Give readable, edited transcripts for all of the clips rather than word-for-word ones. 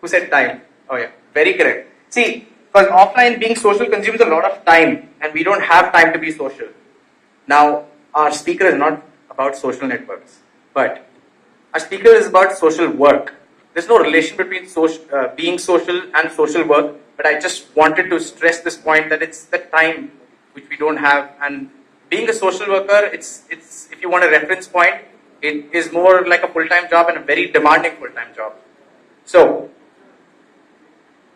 Who said time? Oh yeah, very correct. See, because offline being social consumes a lot of time and we don't have time to be social. Now, our speaker is not about social networks, but our speaker is about social work. There's no relation between being social and social work, but I just wanted to stress this point that it's the time which we don't have. And being a social worker, it's if you want a reference point, it is more like a full-time job and a very demanding full-time job. So,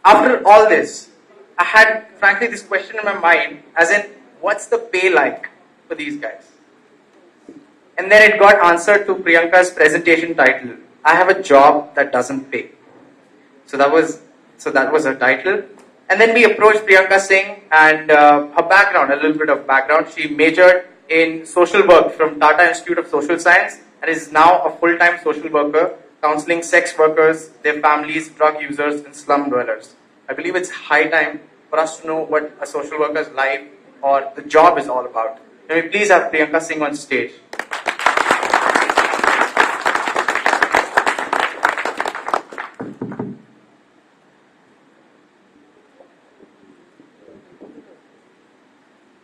after all this, I had frankly this question in my mind, as in, what's the pay like for these guys? And then it got answered to Priyanka's presentation title. I have a job that doesn't pay. So that was her title. And then we approached Priyanka Singh and her background, a little bit of background. She majored in social work from Tata Institute of Social Science and is now a full-time social worker, counseling sex workers, their families, drug users, and slum dwellers. I believe it's high time for us to know what a social worker's life or the job is all about. Can we please have Priyanka Singh on stage?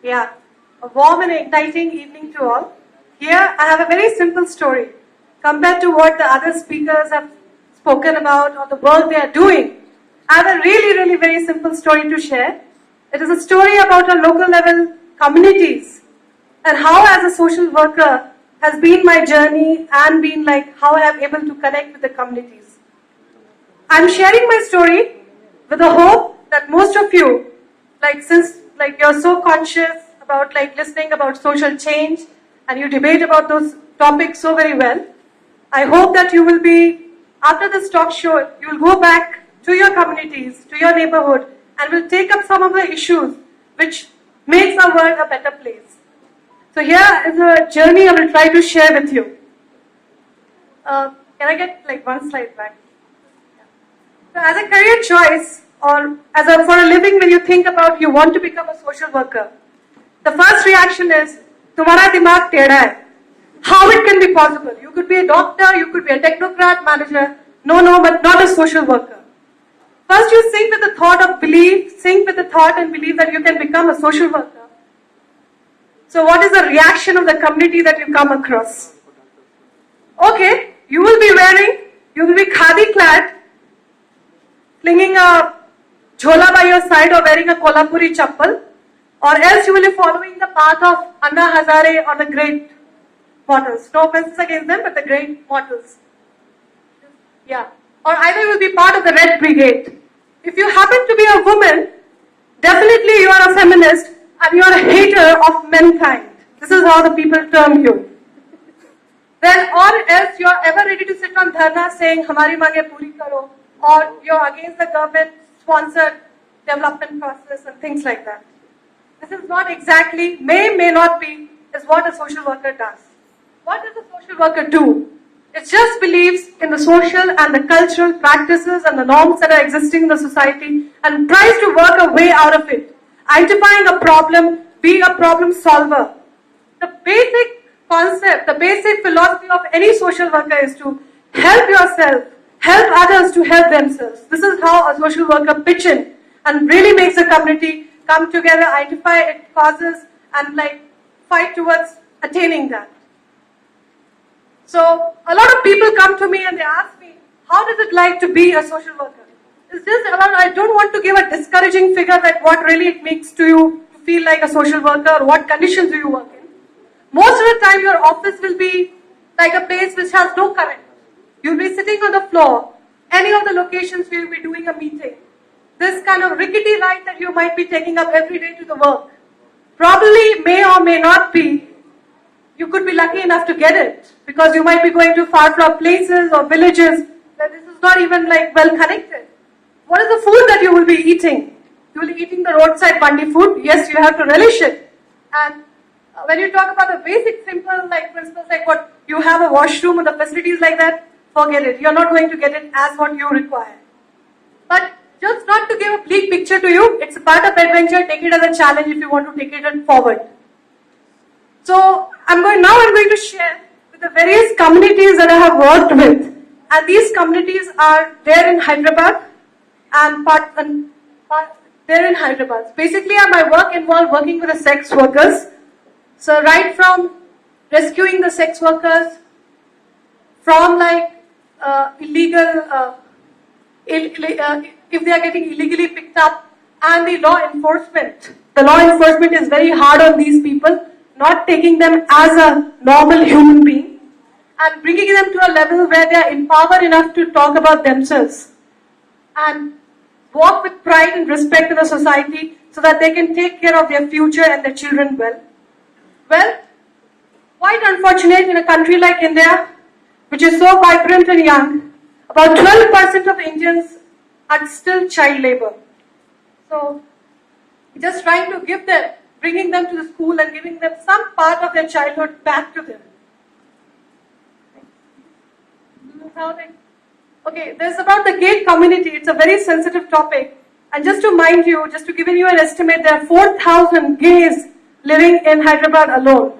Yeah, a warm and exciting evening to all. Here I have a very simple story. Compared to what the other speakers have spoken about or the work they are doing, I have a really very simple story to share. It is a story about our local level communities and how as a social worker has been my journey and been like how I am able to connect with the communities. I am sharing my story with the hope that most of you, since you're so conscious about listening about social change and you debate about those topics so very well, I hope that you will be, after this talk show, you will go back to your communities, to your neighborhood, and will take up some of the issues which makes our world a better place. So here is a journey I will try to share with you. Can I get one slide back? So as a career choice, or for a living, when you think about you want to become a social worker, the first reaction is, "Tumhara dimag teda hai." How it can be possible? You could be a doctor, you could be a technocrat, manager. No, but not a social worker. First you sync with the thought of belief, sync with the thought and believe that you can become a social worker. So what is the reaction of the community that you come across? Okay, you will be khadi clad, flinging a jhola by your side or wearing a Kolhapuri chappal, or else you will be following the path of Anna Hazare or the great mortals. No offenses against them, but the great mortals. Yeah. Or either you will be part of the Red Brigade. If you happen to be a woman, definitely you are a feminist and you are a hater of mankind. This is how the people term you. Then, or else you are ever ready to sit on dharna saying, "Hamari mange puri karo," or you are against the government-sponsored development process and things like that. This is not exactly, may not be, is what a social worker does. What does a social worker do? It just believes in the social and the cultural practices and the norms that are existing in the society and tries to work a way out of it. Identifying a problem, being a problem solver. The basic concept, the basic philosophy of any social worker is to help yourself, help others to help themselves. This is how a social worker pitch in and really makes the community come together, identify its causes and fight towards attaining that. So a lot of people come to me and they ask me, how does it like to be a social worker? Is this about, I don't want to give a discouraging figure that what really it makes to you to feel like a social worker or what conditions do you work in. Most of the time your office will be like a place which has no current. You'll be sitting on the floor. Any of the locations we will be doing a meeting. This kind of rickety ride that you might be taking up every day to the work probably may or may not be. You could be lucky enough to get it because you might be going to far-flung places or villages where this is not even well connected. What is the food that you will be eating? You will be eating the roadside bandi food. Yes, you have to relish it. And when you talk about the basic simple principles what you have a washroom or the facilities like that, forget it. You're not going to get it as what you require. But just not to give a bleak picture to you, it's a part of adventure. Take it as a challenge if you want to take it forward. So I'm going to share with the various communities that I have worked with. And these communities are there in Hyderabad, they're in Hyderabad. Basically, my work involved working with the sex workers. So right from rescuing the sex workers from like if they are getting illegally picked up, and the law enforcement. The law enforcement is very hard on these people, not taking them as a normal human being and bringing them to a level where they are empowered enough to talk about themselves and walk with pride and respect in the society so that they can take care of their future and their children well. Well, quite unfortunate in a country like India, which is so vibrant and young, about 12% of Indians are still child labor. So, just trying to give them, bringing them to the school and giving them some part of their childhood back to them. Okay, there's about the gate community. It's a very sensitive topic. And just to mind you, just to give you an estimate, there are 4,000 gays living in Hyderabad alone.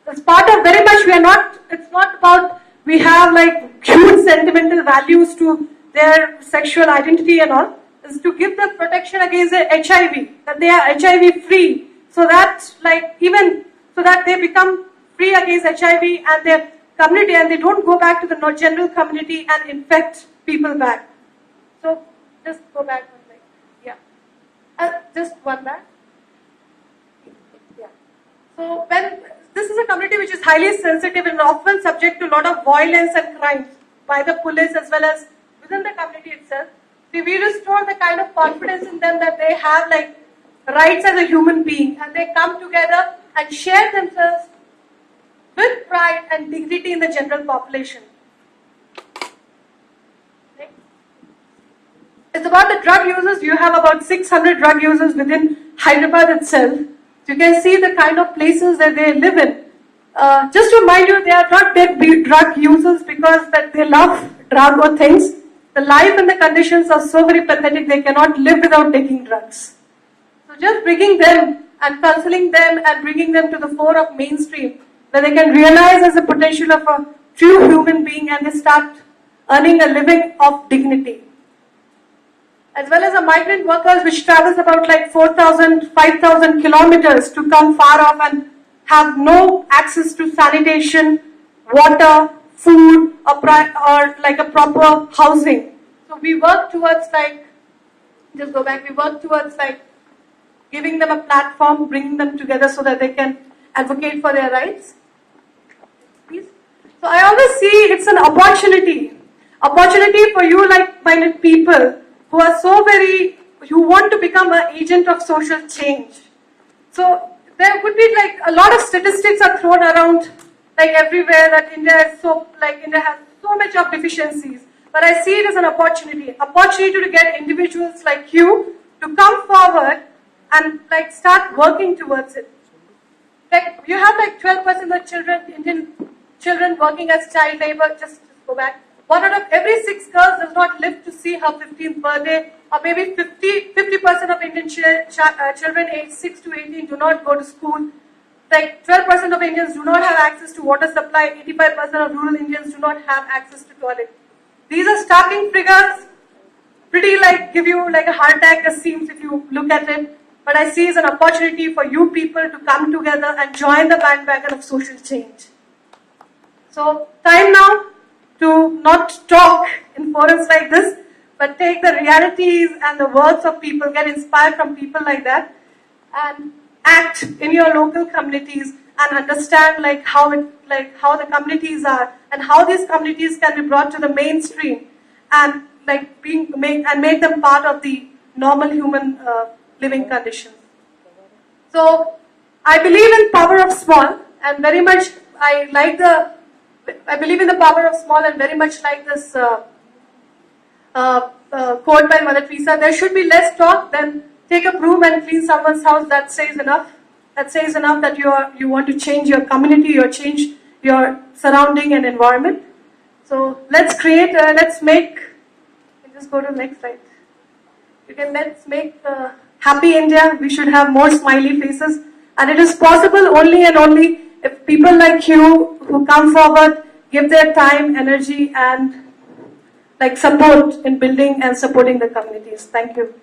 It's part of very much, it's not about, we have like huge sentimental values to their sexual identity and all. It's to give them protection against the HIV, that they are HIV free, so that so that they become free against HIV and their community, and they don't go back to the general community and infect people back. So just go back one leg. Yeah. Just one back. Yeah. So when this is a community which is highly sensitive and often subject to a lot of violence and crimes by the police as well as within the community itself. So we restore the kind of confidence in them that they have like rights as a human being, and they come together and share themselves with pride and dignity in the general population. Okay. It's about the drug users. You have about 600 drug users within Hyderabad itself. So you can see the kind of places that they live in. Just to remind you, they are not dead drug users because that they love drug or things. The life and the conditions are so very pathetic, they cannot live without taking drugs. So just bringing them and counseling them and bringing them to the fore of mainstream, where they can realize as the potential of a true human being and they start earning a living of dignity. As well as the migrant workers which travels about like 4,000, 5,000 kilometers to come far off and have no access to sanitation, water, food, or like a proper housing. So we work towards like, just go back, we work towards like giving them a platform, bringing them together so that they can advocate for their rights. Please. So I always see it's an opportunity for you like-minded people who are who want to become an agent of social change. So there would be like a lot of statistics are thrown around like everywhere that India has so much of deficiencies. But I see it as an opportunity to get individuals like you to come forward and like start working towards it. Like you have like 12% of Indian children working as child labor. Just go back. 1 out of every 6 girls does not live to see her 15th birthday, or maybe 50% of Indian children aged 6 to 18 do not go to school. Like 12% of Indians do not have access to water supply, 85% of rural Indians do not have access to toilet. These are starting figures, pretty like give you like a heart attack it seems if you look at it. But I see it's an opportunity for you people to come together and join the bandwagon of social change. So time now to not talk in forums like this, but take the realities and the words of people, get inspired from people like that, and act in your local communities and understand how the communities are and how these communities can be brought to the mainstream and make them part of the normal human living conditions. So I believe in power of small, and very much I believe in the power of small, and very much like this quote by Mother Teresa, there should be less talk than take a broom and clean someone's house. That says enough. That says enough that you want to change your community or change your surrounding and environment. So let's make, just go to the next slide. Let's make happy India. We should have more smiley faces, and it is possible only and only if people like you who come forward give their time, energy, and like support in building and supporting the communities. Thank you.